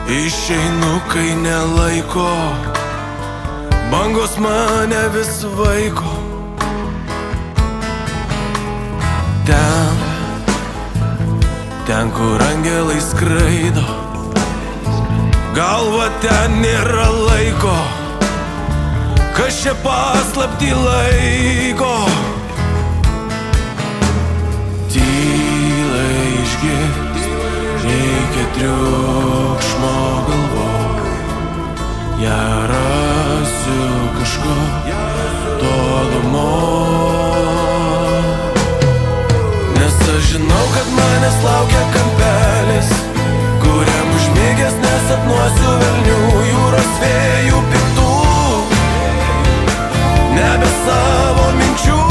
Išeinu, kai nelaiko, bangos mane vis vaiko. Ten, kur angelai skraido, galva ten nėra laiko. Kas čia paslaptį laiko? Tylai išgirst, reikia triukšmo galvoj. Ja rasiu kažko tolumoj. Nes aš žinau, kad manęs laukia kampelis, kuriam užmigęs nesapnuosiu velnių, jūros vėjų piktų, nebe savo minčių.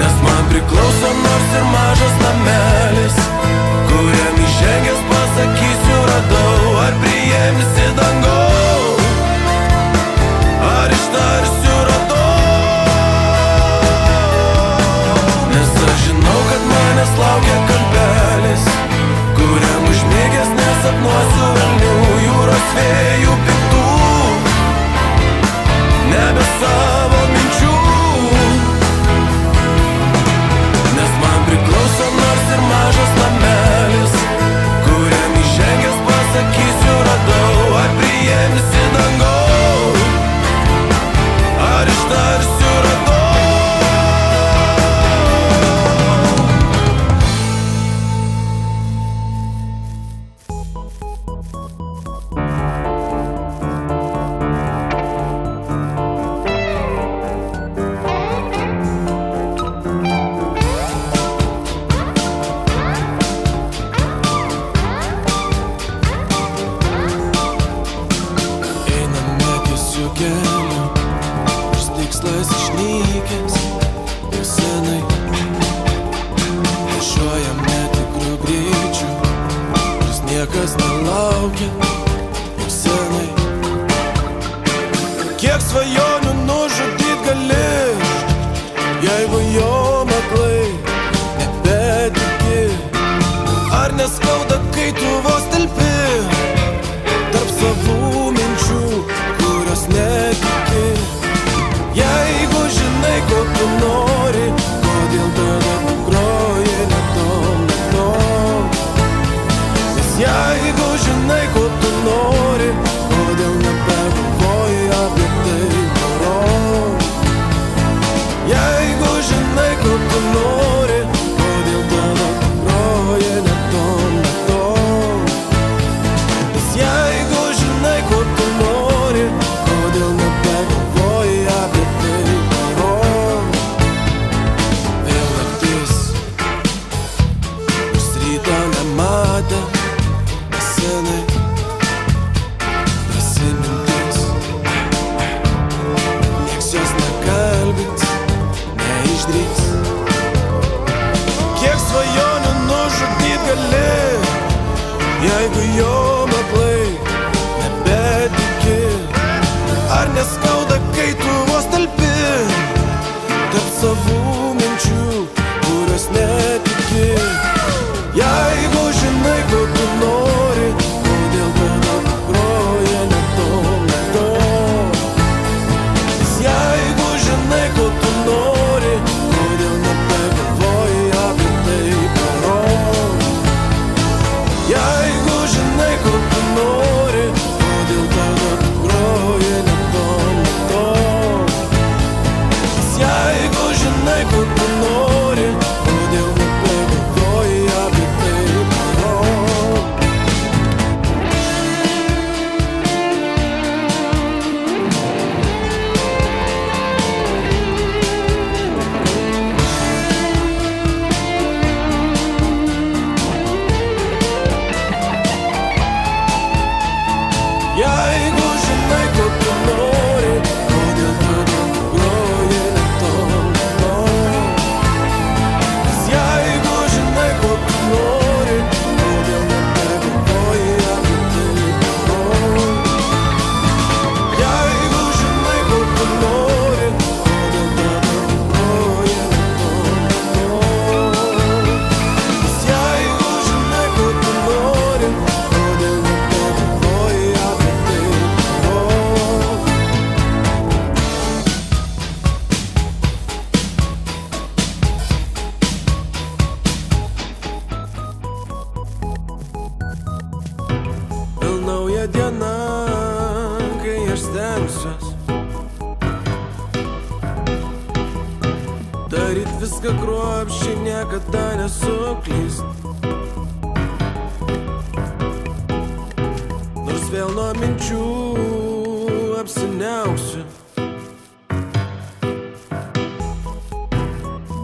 Nes man priklauso nors ir mažas namelis, kuriam įžengęs pasakysiu radau. Ar priimsi dangau, ar ištarsiu radau. Nes aš žinau, kad manęs laukia kampelis, kuriam užmigęs nesapnuosiu velnių, jūros vėjų piktų, nebe savo minčių. Nes man priklauso nors ir mažas namelis, kuriam įžengęs pasakysiu radau. Ar priimsi dangau, ar ištarsiu radau. Tikslas išnykęs ir senai, važiuojam netikru greičiu, kuris niekas nelaukia ir senai. Kiek svajonių nužudyt gali, jeigu jo aklai nebetiki. Ar neskauda, kai tu vos telpi tarp savų minčių, kurios netiki? Jeigu žinai, ko tu nori, kodėl tada tu groji ne tom, ne tom? Nes jeigu žinai, ko tu nori, kodėl nebegalvoji apie tai norom? Jeigu žinai, ko tu nori, kodėl tada tu groji ne tom, ne tom? Nes jeigu žinai, ko tu nori, kodėl nebegalvoji apie tai norom? Vėl naktis, nors ryto nematė senai, drąsi mintis, nieks jos nekalbins, neišdrįs. Kiek svajonių nužudyt gali, jeigu jom aklai nebetiki? Ar neskauda, kai tu vos talpi tarp savų minčių, kurios netiki? Jeigu žinai, ko tu nori, kodėl tada tu groji ne tom, ne tom? Nes jeigu žinai, ko tu nori, kodėl nebegalvoji apie tai norom? Jeigu žinai, ko tu nori, kodėl tada tu groji ne tom, ne tom? Nes jeigu žinai, ko tu nori, kodėl nebegalvoji apie tai norom? diena, kai aš stengsiuos daryt viską kruopščiai, niekada nesuklyst. Nors vėl nuo minčių apsiniauksiu,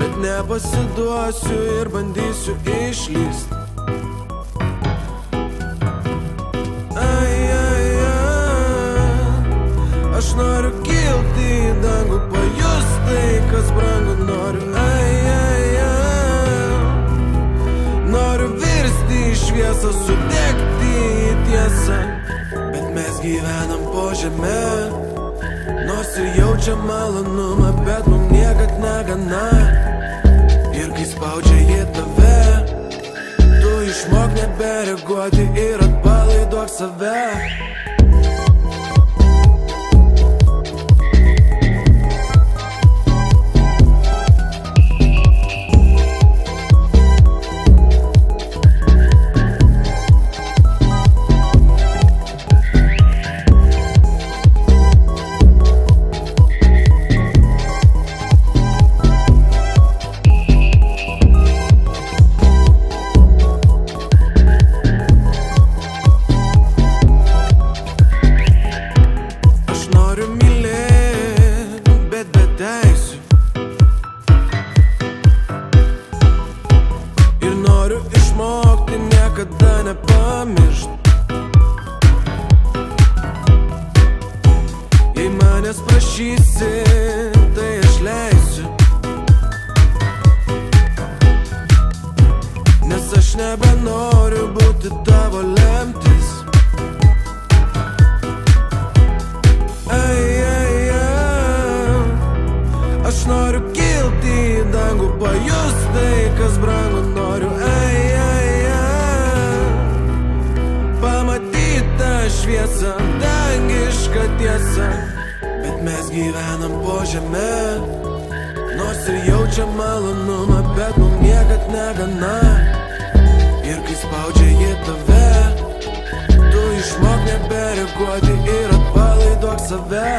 bet nepasiduosiu ir bandysiu išlyst. Aš noriu kilti į dangų, pajust tai, kas brangu. Noriu virsti į šviesą, sudegti į tiesą. Bet mes gyvenam po žeme, nors ir jaučiam malonumą, bet mum niekad negana. Ir kai spaudžia jie tave, tu išmok nebereaguoti ir atpalaiduok save. Išmokti niekada nepamiršt. Jei manęs prašysi, tai aš leisiu, nes aš nebenoriu būti tavo lemtis. Aš noriu kilti į dangų, pajust tai, kas brangu. Noriu šviesa, dangiška tiesa. Bet mes gyvenam po žeme, nors ir jaučiam malonumą, bet mum niekad negana. Ir kai spaudžia jie tave, tu išmok nebereaguoti ir atpalaiduok save.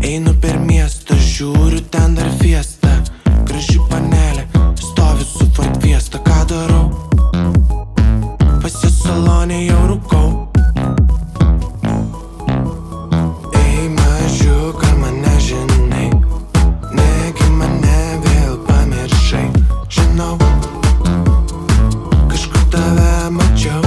Einu per miestą, žiūriu ten dar fiesta. Graži panelė, stovi su Ford Fiesta. Ką darau? Pas ją salone jau rūkau. Ei mažiuk, ar mane žinai? Negi mane vėl pamiršai. Žinau, kažkur tave mačiau.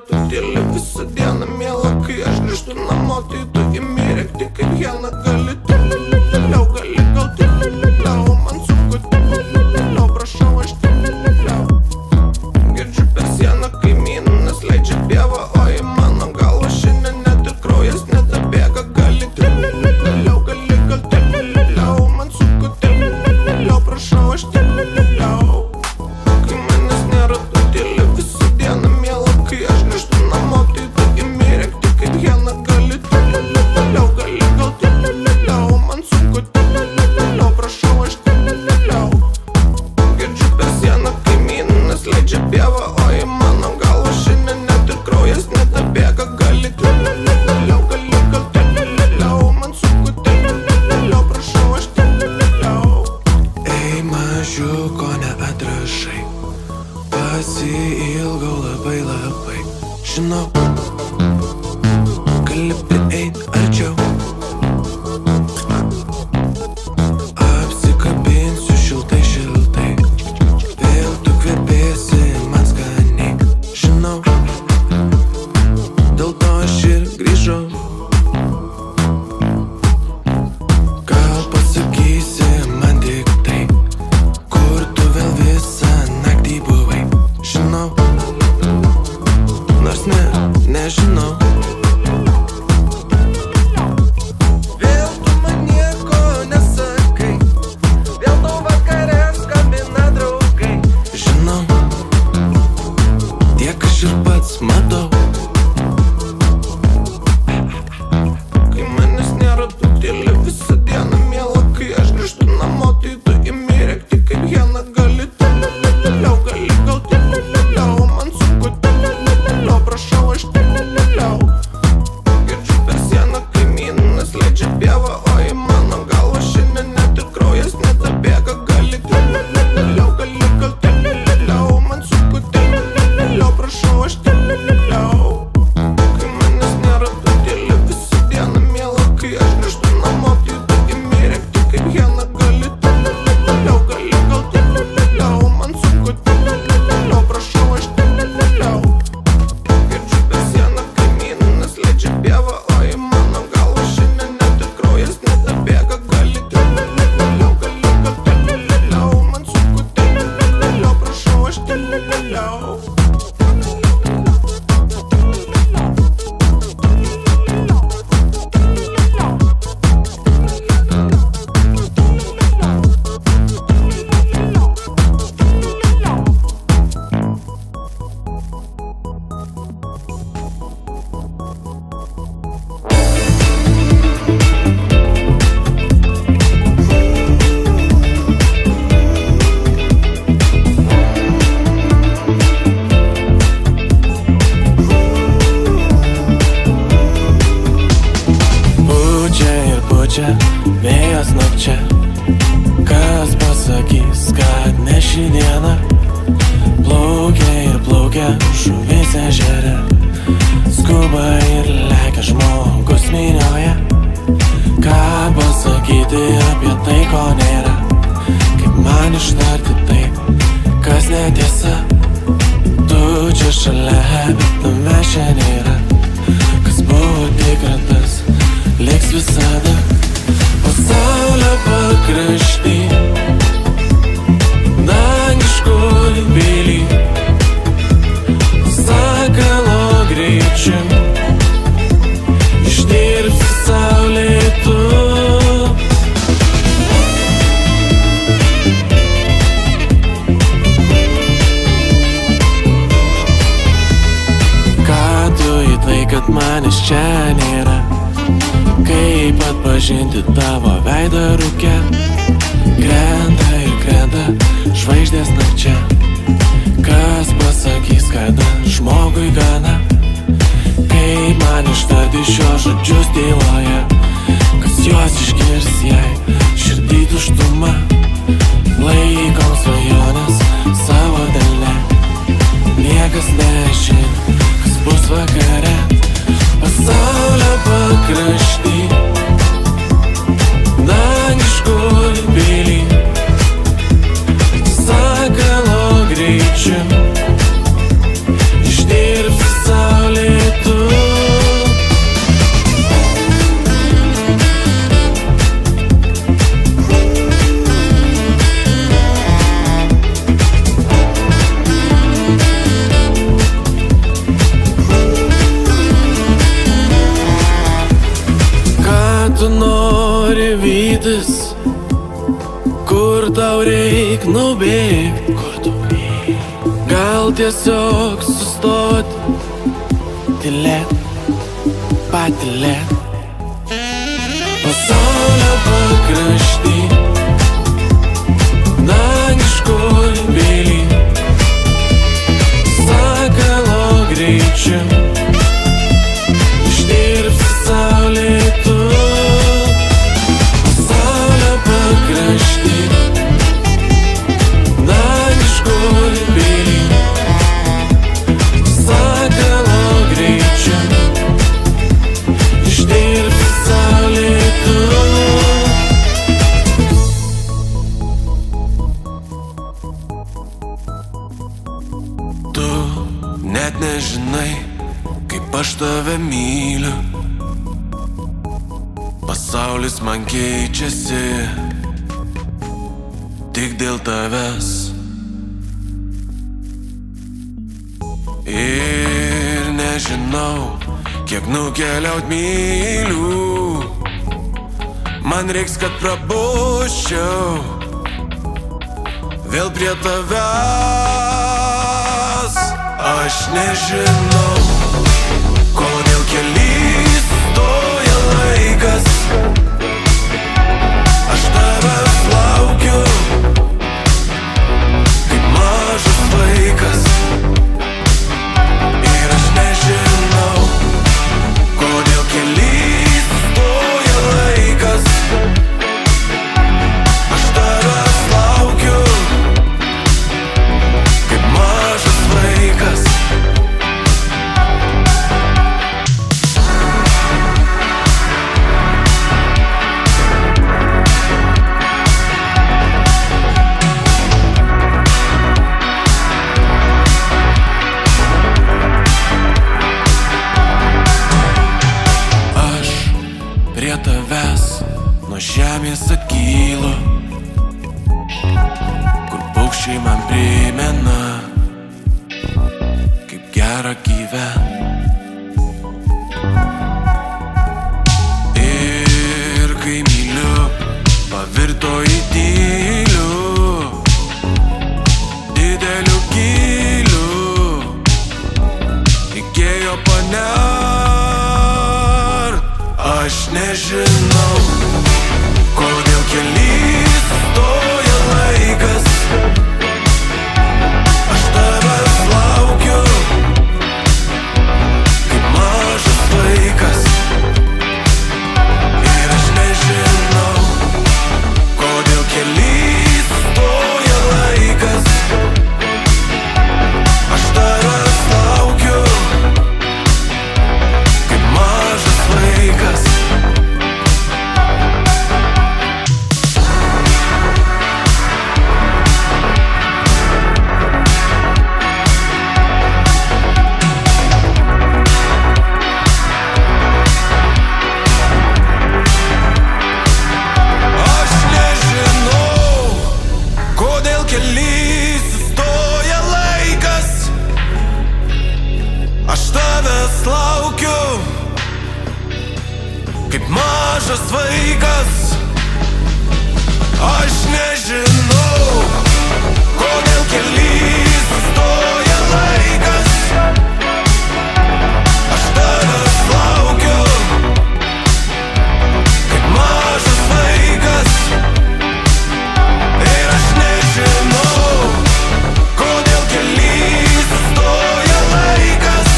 Tu tyli visą dieną, miela, kai aš grįžtu namo, tai tu imi rėkti kaip hiena. Gali tilililiau, gali gal tilililiau, man sunku tilililiau, prašau aš tilililiau. Girdžiu per sieną kaimynas leidžia pievą, o į mano galvą šiandien net ir kraujas nedabėga. Gali tilililiau, gali gal tilililiau, man sunku tilililiau, prašau aš tilililiau. Kai manęs nėra, tu tyli visą dieną, miela, kai aš grįžtu namo, tai tu imi rėkti kaip hiena. Gali tilililiau, gali gal tilililiau, man sunku tilililiau, prašau aš tilililiau. Žinau, gali prieit arčiau, apsikabinsiu šiltai, šiltai, vėl tu kvepėsi man skaniai. Žinau, dėl to aš ir grįžau. Gal pasakysi man tik tai, kur tu vėl visą naktį buvai. Žinau, nors nežinau. Vėl tu man nieko nesakai, vėl tau vakare skambina draugai. Žinau, tiek aš ir pats matau. Kai manęs nėra, tu tyli visą dieną, miela. Kai aš grįžtu namo, tai tu imi rėkti kaip hiena. Gali teleleleliau, gali gal teleleleliau, man sunku teleleleliau, prašau aš teleleleliau. Girdžiu per sieną kaimynas leidžia pievą, o į mano galvą šiandien net ir kraujas netabėga. Gali teleleleliau, gali gal teleleleliau, man sunku teleleleliau, prašau aš teleleleliau. Kai manęs nėra, tu tyli visą dieną, miela. Kai aš grįžtu namo, tai tu imi rėkti kaip hiena. Gali teleleleliau, gali gal teleleleliau, man sunku teleleleliau, prašau aš teleleleliau. Girdžiu per sieną kaimynas leidžia pievą, o į mano galvą šiandien net ir kraujas netabėga. Gali teleleleliau, gali gal teleleleliau, man sunku teleleleliau, prašau aš teleleleliau. Vėjas nakčia, kas pasakys, kad ne ši diena. Plaukia ir plaukia žuvis ežere, skuba ir lekia žmogus minioje. Ką pasakyti apie tai, ko nėra, kaip man ištarti tai, kas netiesa. Tu čia šalia, bet tame čia nėra. Kas buvo tikra, tas liks visada. Pasaulio pakrašty, dangiškoj pily, sakalo greičiu išdirbsi saulėtu. Ką tu į tai, kad manęs čia nėra? Kaip atpažinti tavo veidą rūke? Krenta ir krenta žvaigždės nakčia. Kas pasakys, kada žmogui gana? Kaip man ištarti šios žodžius tyloje? Kas juos išgirs, jei širdį tuštuma? Laikom svajonės savo delne, niekas nežino, kas bus vakare. Pasaulio pakrašty, dangiškoj pily, sakalo greičiu išdirbsi saulėtu. Tu nori vytis, kur tau reik nubėgt, kur tu gal tiesiog sustoti, tylėt, patylėt. Pasaulio pakrašty, dangiškoj pily, sakalo greičiu išdirbsi saulėtu. Dangiškoj pily, sakalo net nežinai, kaip aš tave myliu. Pasaulis man keičiasi tik dėl tavęs. Ir nežinau, kiek nukeliaut mylių. Man reiks, kad prabusčiau vėl prie tavęs. Aš nežinau, kodėl keliais stoja laikas. Aš tavęs laukiu kaip mažas vaikas. Ir aš nežinau, kodėl keliais stoja laikas. Aš tavęs laukiu kaip mažas vaikas. Prie tavęs nuo žemės atkylu, kur paukščiai man primena, kaip gera gyvent. Ir kai myliu, pavirto į tylių, didelių gylių, reikėjo panert. Aš nežinau, kodėl keliais stoja laikas. Aš tavęs laukiu kaip mažas vaikas. Ir aš nežinau, kodėl keliais stoja laikas. Aš tavęs laukiu kaip mažas vaikas. Aš tavęs laukiu kaip mažas vaikas. Aš nežinau, kodėl keliais stoja laikas. Aš tavęs laukiu kaip mažas vaikas. Ir aš nežinau, kodėl keliais stoja laikas.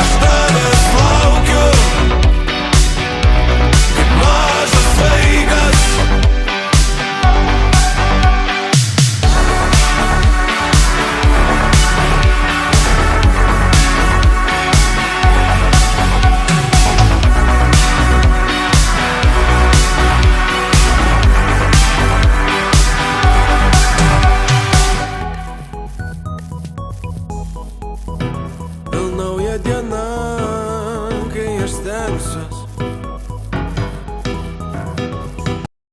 Aš tavęs laukiu kaip mažas vaikas. Vėl nauja diena, kai aš stengsiuos